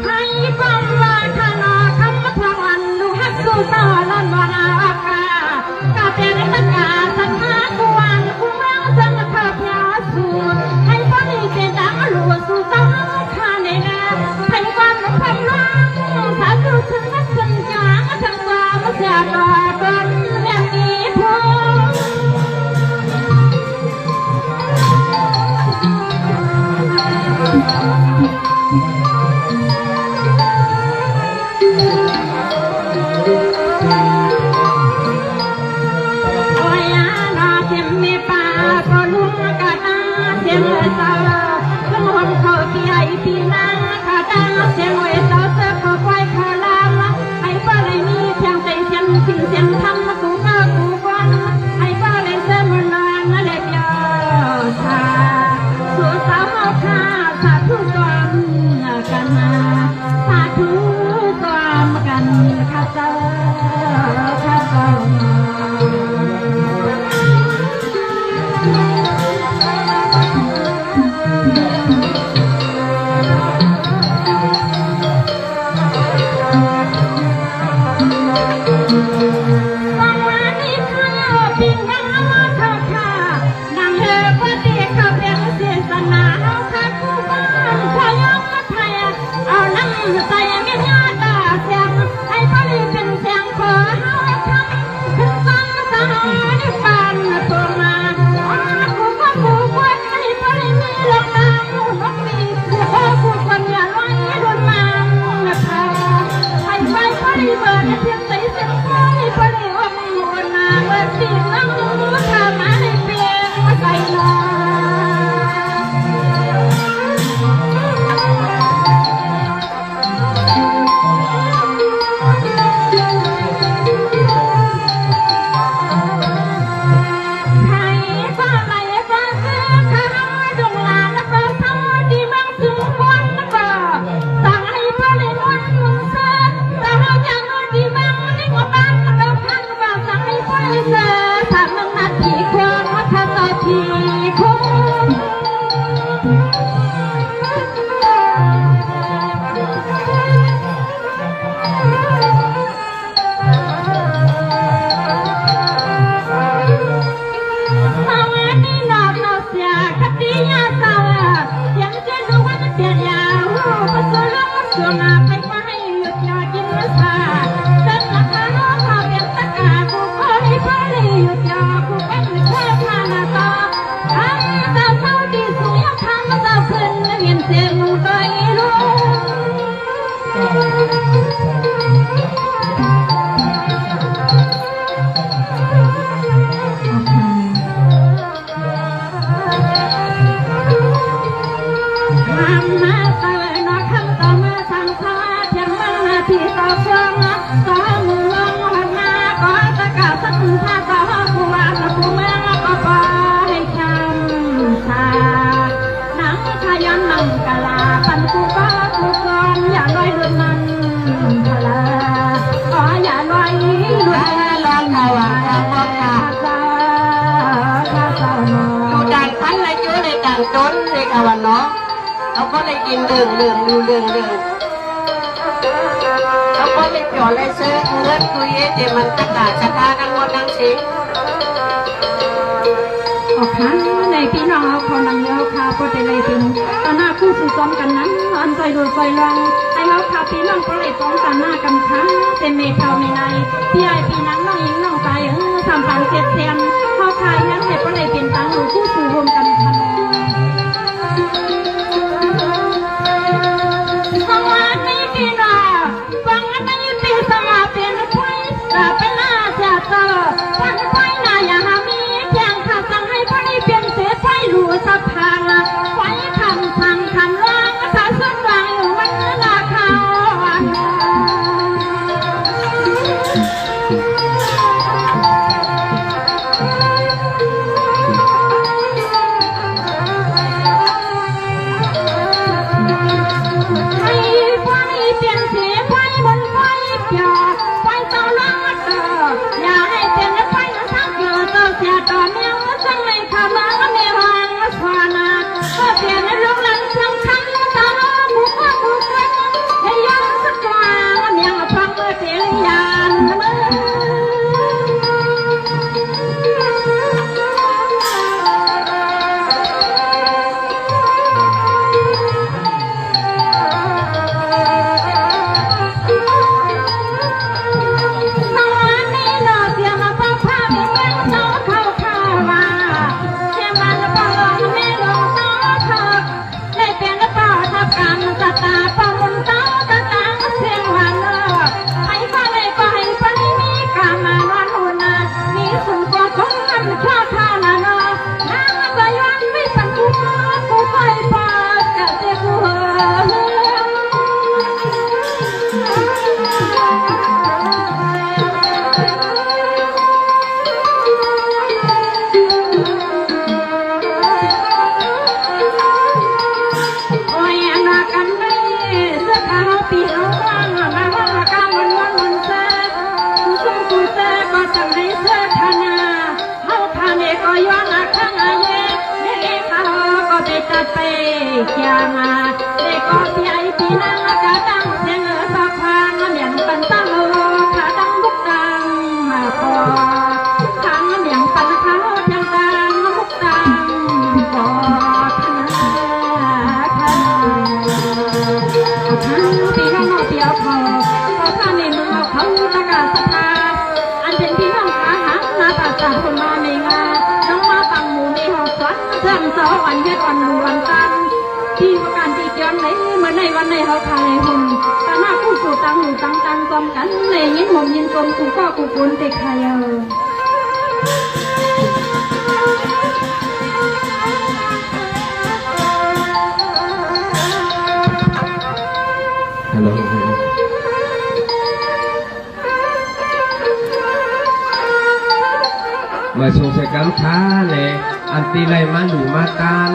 ให้ความว่าขนอคำพระวันดูฮักสู้ต่อลันวรากากาเป็นตะกาสัทธากุวันกุเมืองสังเถิดยาสูให้ฟังเป็นดังหลวงสู่สาวข้าในแน่ให้วันพันล้างสาธุถึงนักสัญญาทั้งสามเสียต่อกันแม่มีพงเขาก็เลยกินเรื่องเขาก็เลยจ่อเลยซื้อเงินคุยเดี๋ยวมันตะกาศชากันหมดทั้งสิ้นออกค่ะในพี่น้องเอาเขานังเยอะค่ะก็จะเลยเป็นตอนหน้าคู่สู่ซ้อมกันนั้นอันใจโดยใจลองไอ้เราค่ะพี่น้องก็เลยซ้อมกันหน้ากันครั้งเต็มเมทาในพี่ไอพี่นังน้องยิงน้องใจทำปันเสียเสียนเขาขายยังให้ก็เลยเป็นตังหรือคู่สู่รวมกันค่ะสะพานไว้คำสั่งคำร้องถ้าสุดวางอยู่วันละเขา จังให้เสื้อธนาเฮาทานเอกก็ย้อนข้างอาเย่เนี่ยเขาก็ไปจัดไปเกี่ยงเด็กก็เสียปีนังกะดังเสียงสะพานเมียงปันตั้งขาดังบุกดังพอทางเมียงปันเขาเพียงดังบุกดังพอพี่น้องเดียวเขาท่านในเมืองเขาตะการสภาอันเป็นพี่น้องขาหักหน้าตาจากคนมาในงานน้องมาตังหมูในหอบสวนเรื่องเสาอันยึดอันล้วนกันที่ประการที่ย้อนไหนเมื่อในวันในเขาทายหุ่นแต่หน้าผู้สู่ตังหูตังตังกลมกันในยินหมยินกลมกูก็กูกุนเด็กใครมาชงใส่กำช้าเลยอันตีไรมาดูมาการ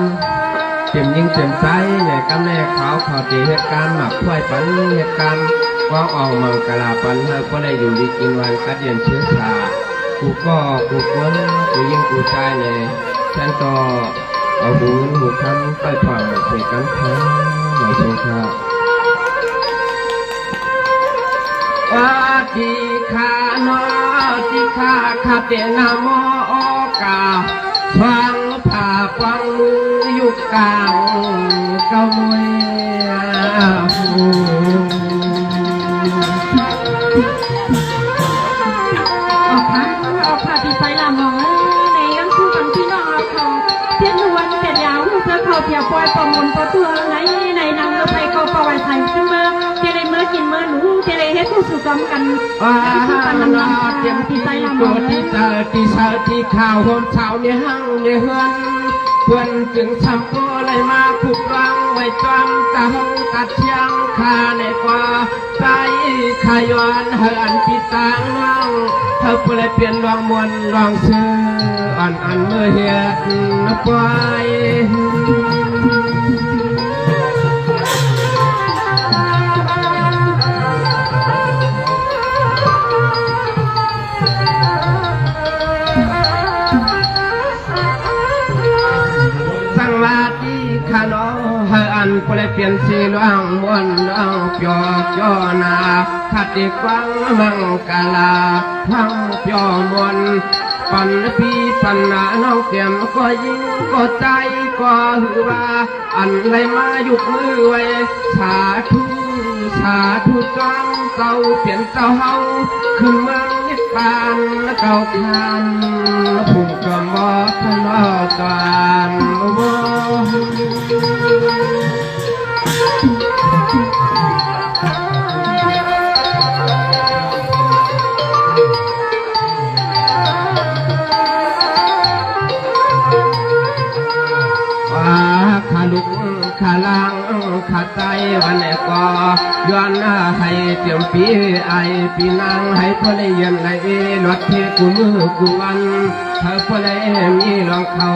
เต็มยิงเต็มใจเนี่ยกำแน่ขาวขอตีเหตุการณ์หมักควายปันเหตุการณ์ว่างออกมังกลาปันเธอก็ได้อยู่ดีกินวันกัดเย็นเชื้อชากูก็กูคนกูยิงกูใจเนี่ยฉันก็เอาหูคำไปผ่อนใส่กำช้ามาชงข้าว่าที่ข้านอที่ข้าข้าเตนาโมกาฟังผ่าฟังอยู่กลางเกาเวียออกผ่าที่ไซลามองในยังคู่กันพี่น้องเขาเทียนวันเปียยาวเสื้อเขาเพียปล่อยประมวลตัวตัวในนางเราไปก็ประวัติไทยขึ้นมาเจริญเมื่อกินเมื่อหนูเจริญให้ผู้สู่จอมกันคู่กันนำลำเตรียมที่ไซลามองที่เจอที่ข่าวคนเช้าเนี่ยหั่งเนี่ยเฮือนเพื่อนจึงทำโกเลยมาผูกรังไว้จอมตาหงตัดเชียงคาในกว่าใจขายอนเฮือนปีตางน้องเธอเปลี่ยนเปลี่ยนลองมวนลองเชื่ออ่อนอันเมื่อเห็นปล่อยสังวาดีขานอเฮอันเปลี่ยนเปลี่ยนสีลวงมวนลองเปียกย้อนาขัดดีกวังมังกลาทั้งเปียมวนปันพี่ปันนาน้องเตรียมก็ยิงก็ใจก็หือว่าอันไรมายุกมือไว้สาธุจอมเจ้าเปลี่ยนเจ้าเฮาขึ้นเมืองนิพพานเก่าทานพุ่งกระหม่อมทนอตานโมขาลุกขาลังขาใจวันไหนก็ย้อนให้เตรียมปีไอปีนางให้พอได้เย็นในรถเทกูมือกูวันเธอพอได้มีลองเขา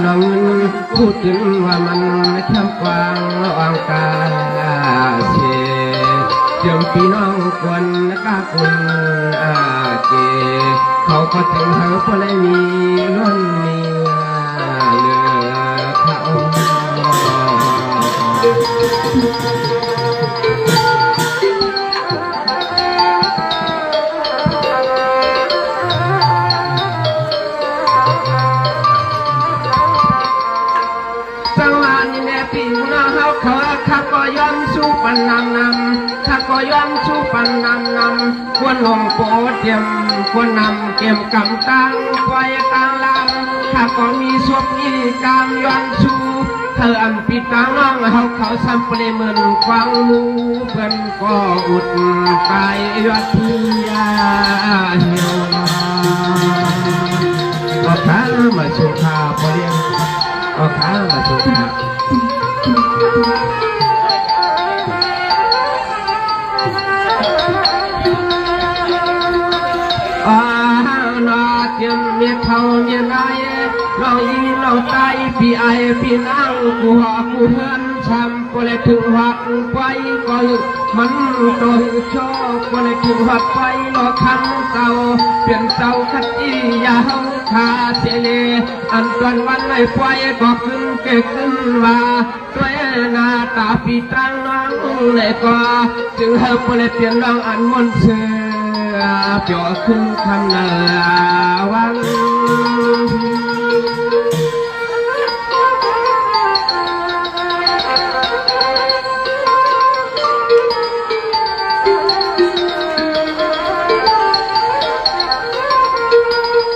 ลองเงินพูดถึงว่ามันเข้มกว้างอ่างกาเสียเตรียมปีน้องกวนกาคุณเกเขาก็ถึงเขาพอได้มีล้นมีเหลือเขาสังวานี่แน่ปีน้องเขาข้าก็ย้อนสู้ปันนำข้าก็ย้อนสู้ปันนำควรลงโปรดเตรียมควรนำเก็บกำตังไว้กลางลำข้าก็มีสวบมีกามย้อนสู้เธออันปีตางน้องเขาซ้ำเปลี่ยนเหมือนฟังมูเพื่อนก็อุดไปยอดเทียเหี่ยวเอาขามาชูขาพอเลี้ยงเอาขามาชูขาเทียมเมียเขาเมียนายเรายิงเราใจพี่ไอพี่นางกูหอกูเฮือนช้ำ ก็เลยถึงหัดไปก็มันโดยชอบก็เลยถึงหัดไปรอคันเก่าเปลี่ยนเสาคัดอียาวคาเสเลอันตอนวันไม่ไฟก็ขึ้นเก่ขึ้นมาด้วยหน้าตาปีตังน้องเลยก็จึงเฮาก็เลยเปลี่ยนน้องอันมนเสือเปียวขึ้นคำเนวัง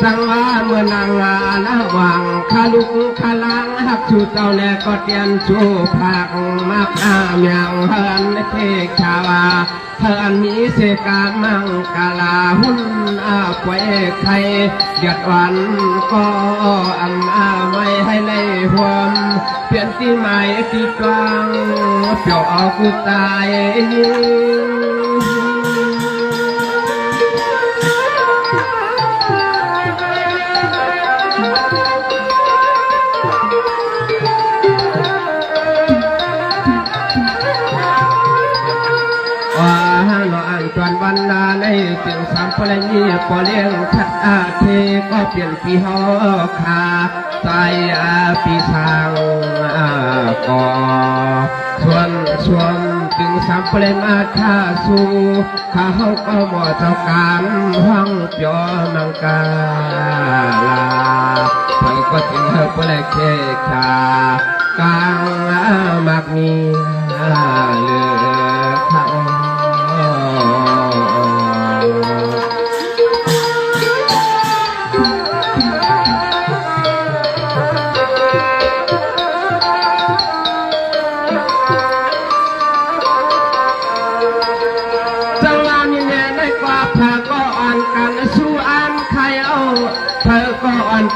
สังว่าเมื่อนางลาละวังคาลุกคาลังหักชูเจ้าแลก็เตียนชูผักมักอาเมียงเฮินเทกชาวาเฮินมีเสกามังกาลาหุ่นอาควยไข่เดือดวันก็อังอาไม่ให้เลยหวมเปลี่ยนที่ใหม่ที่กลางเปียวเอากูตายตอนวันนาในจึงสามพลนี้พอเลี้ยงชัดอาเทก็เปลี่ยนปีหอขาใจปีสางก่อส่วนจึงสามพลมาท่าสู้ข้าเขาก็บ่เจ้าการห้องเปียวมังกาลาเธอก็จึงเธอพลเคขากลางมากมีเหลือเขา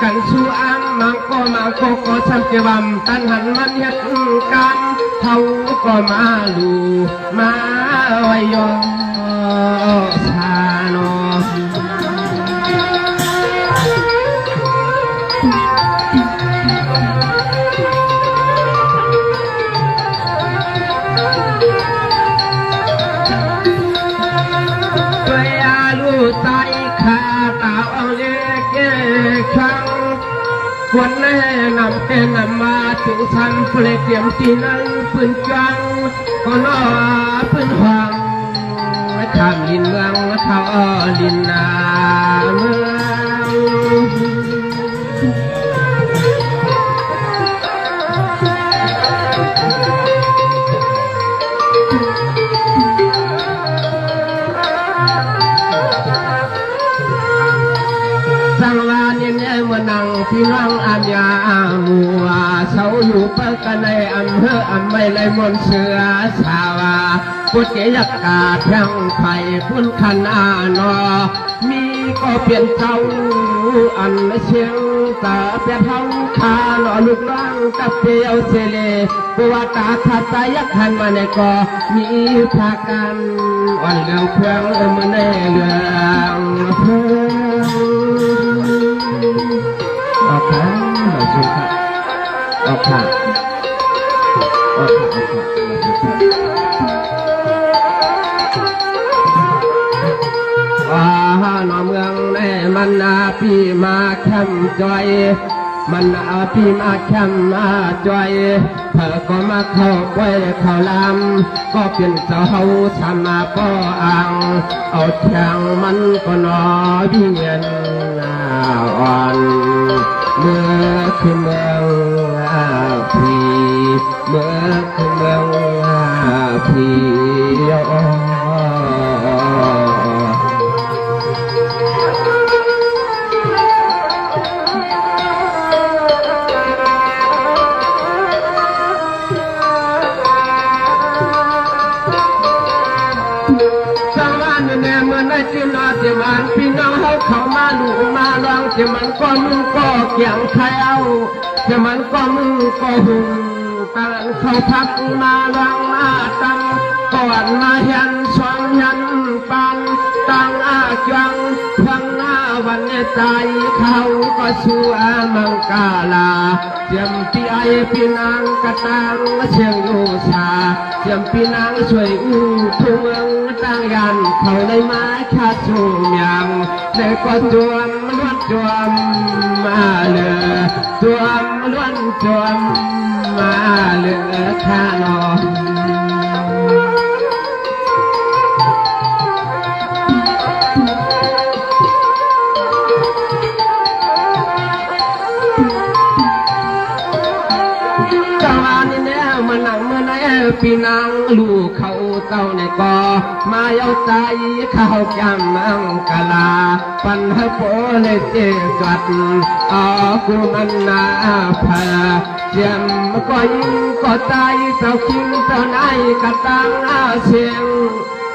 กันสู้อังมังก็ฉันเก็บตันหันมันเฮ็ดกันเขาก็มาลูมาไว้ยอสานอตัวอยาลูใจขาตาเอาเล็กครั้งควรแนะนำเป็นนำมาถึงฉันเปลี่ยนเตรียมตีนั้นปืนจังก็น่าปืนหวังข้ามลินเมืองเขาลินนาเมืองพี่น้องอันยามัวเสาอยู่เปิดกันในอำเภออำไม่เลยมนเสือสาวาพุทธยักกาเพียงไผ่พุ่นขันอนอมีก็เปลี่ยนเจ้าอันเชียงตาเปียเท้าขาหล่อลูกน้องกับเปียวเสเลปวดตาขาดใจยักหันมาในกอมีพากันวันเรื่องเพียงมือในเรื่องเพื่ออกค่ะมาดูค่ะออกค่ะออกค่ะมาดูค่ะหน้าเมืองในมันนาพี่มาแคมจอยมันนาพี่มาแคมมาจอยเธอก็มาเข้าไว้เข้าลำก็เป็นเจ้าสามาก็อ่างเอาแทงมันก็นอพี่เงินอ่อนเมื่อคือเมืองพี่เมื่อคือเมืองพี่ที่นาที่มันพี่น้องเขามาลูกมาลองที่มันก็มึงก็เกี่ยงใครเอาที่มันก็มึงก็หึงต่างเขาพักมาลองมาตั้งก่อนมาเห็นสองยันปังตั้งอาจังฟังหน้าวันใจเขาก็ สุอามังกาลาเจียมปีไอปีนางกะตังเชียงอยู่ชาเจียมปีนางช่วยอู้ทุ่งเมืองตั้งยันเขาในไม้คาสูงยังในก็จวมล้วนจวมมาเลือจวมล้วนจวมมาเลือข้านอปีนางลูกเขาเต้าในกอมาเย้าใจเข้าจำมังกลาปันหาโปเลยเจกัดกูมันนาพาเจียมก็ยิงก็ใจเจ้าคิงเจ้านายกะตังเสียง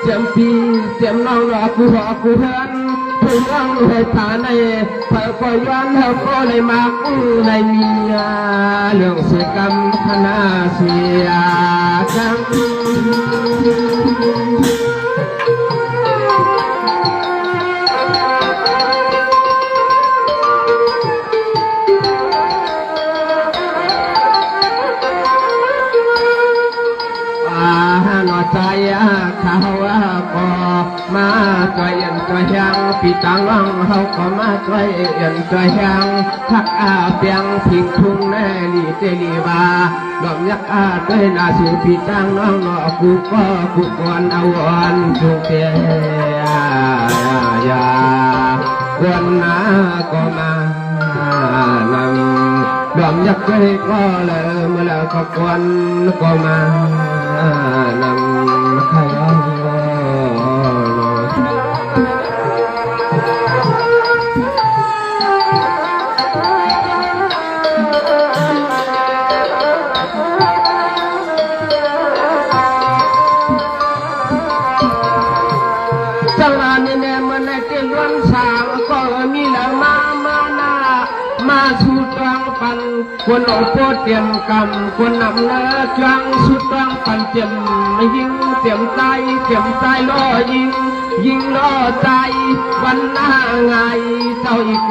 เจียมปีเจียมน้องรอกูหัวกูเฮินผู้ร้องให้ฐานในเพื่อก็ย้อนเธอก็เลยมากในมีเรื่องเสียกรรมคณะเสียจังนอใจเขาก็มาตัวยันตัวยังปีตังวังเขาก็มาตัวยันตัวยังทักเปียงพิงทุ่งแน่ลีเตลีบาหลอมยักด้วยนาสูปีตังน้องนอกูก็กูกวนเอาวันสุเปียยาวันนาก็มานำหลอมยักด้วยก็เลยเมื่อแล้วก็กวนก็มานำใครจังหวะนี้เนี่ยมันในเกล้วนสางก็มีหลังมาสู่ตรังปันคนเอาโปเตรียมกรรมคนนำเนื้อจังสู่ตรังปันเจียมยิงเตรียมใจล่อยิงล่อใจวันหน้าไงเจ้าอีก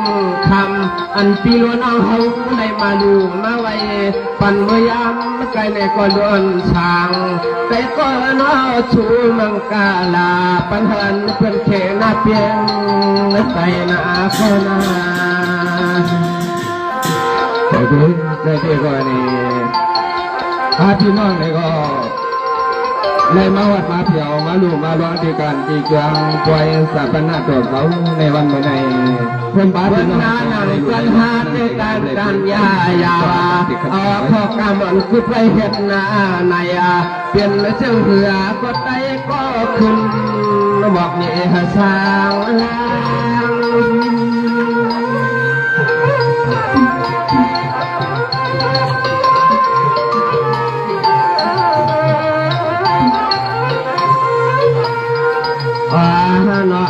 คำอันปีล้วนเอาเฮาในมาดูมาไว้ปันเมื่อยามไกลในก็ล้วนสางแต่ก็น่าชูมังกาลาปันหันเพื่อนเขนาเพียงใส่หน้าคนนาใจดีก็นี่พี่น้องนี่ก็เลยมาวัดมาเที่ยวมาลูมาร้องที่การที่จวงปล่อยสัปนาตัวเขาในวันเมื่อไหร่คนบ้านพี่น้องกันหาในการยายาวข้อกำมันคือไปเห็นหน้าในเปลี่ยนเสื้อเหือก็ไตก็ขึ้นบอกนี่ฮะสาว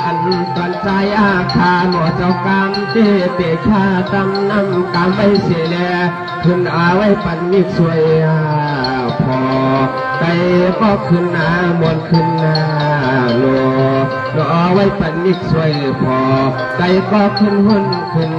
อันตอนใจขาหมอเจ้ากรรมเตะชาตำน้ำกรรมไว้เสียแล้วขึ้นไว้ปันมิสวยพอใจก็ขึ้นมวนขึ้นโลไว้ปันมิสวยพอใจก็ขึ้นหุ่นขึ้น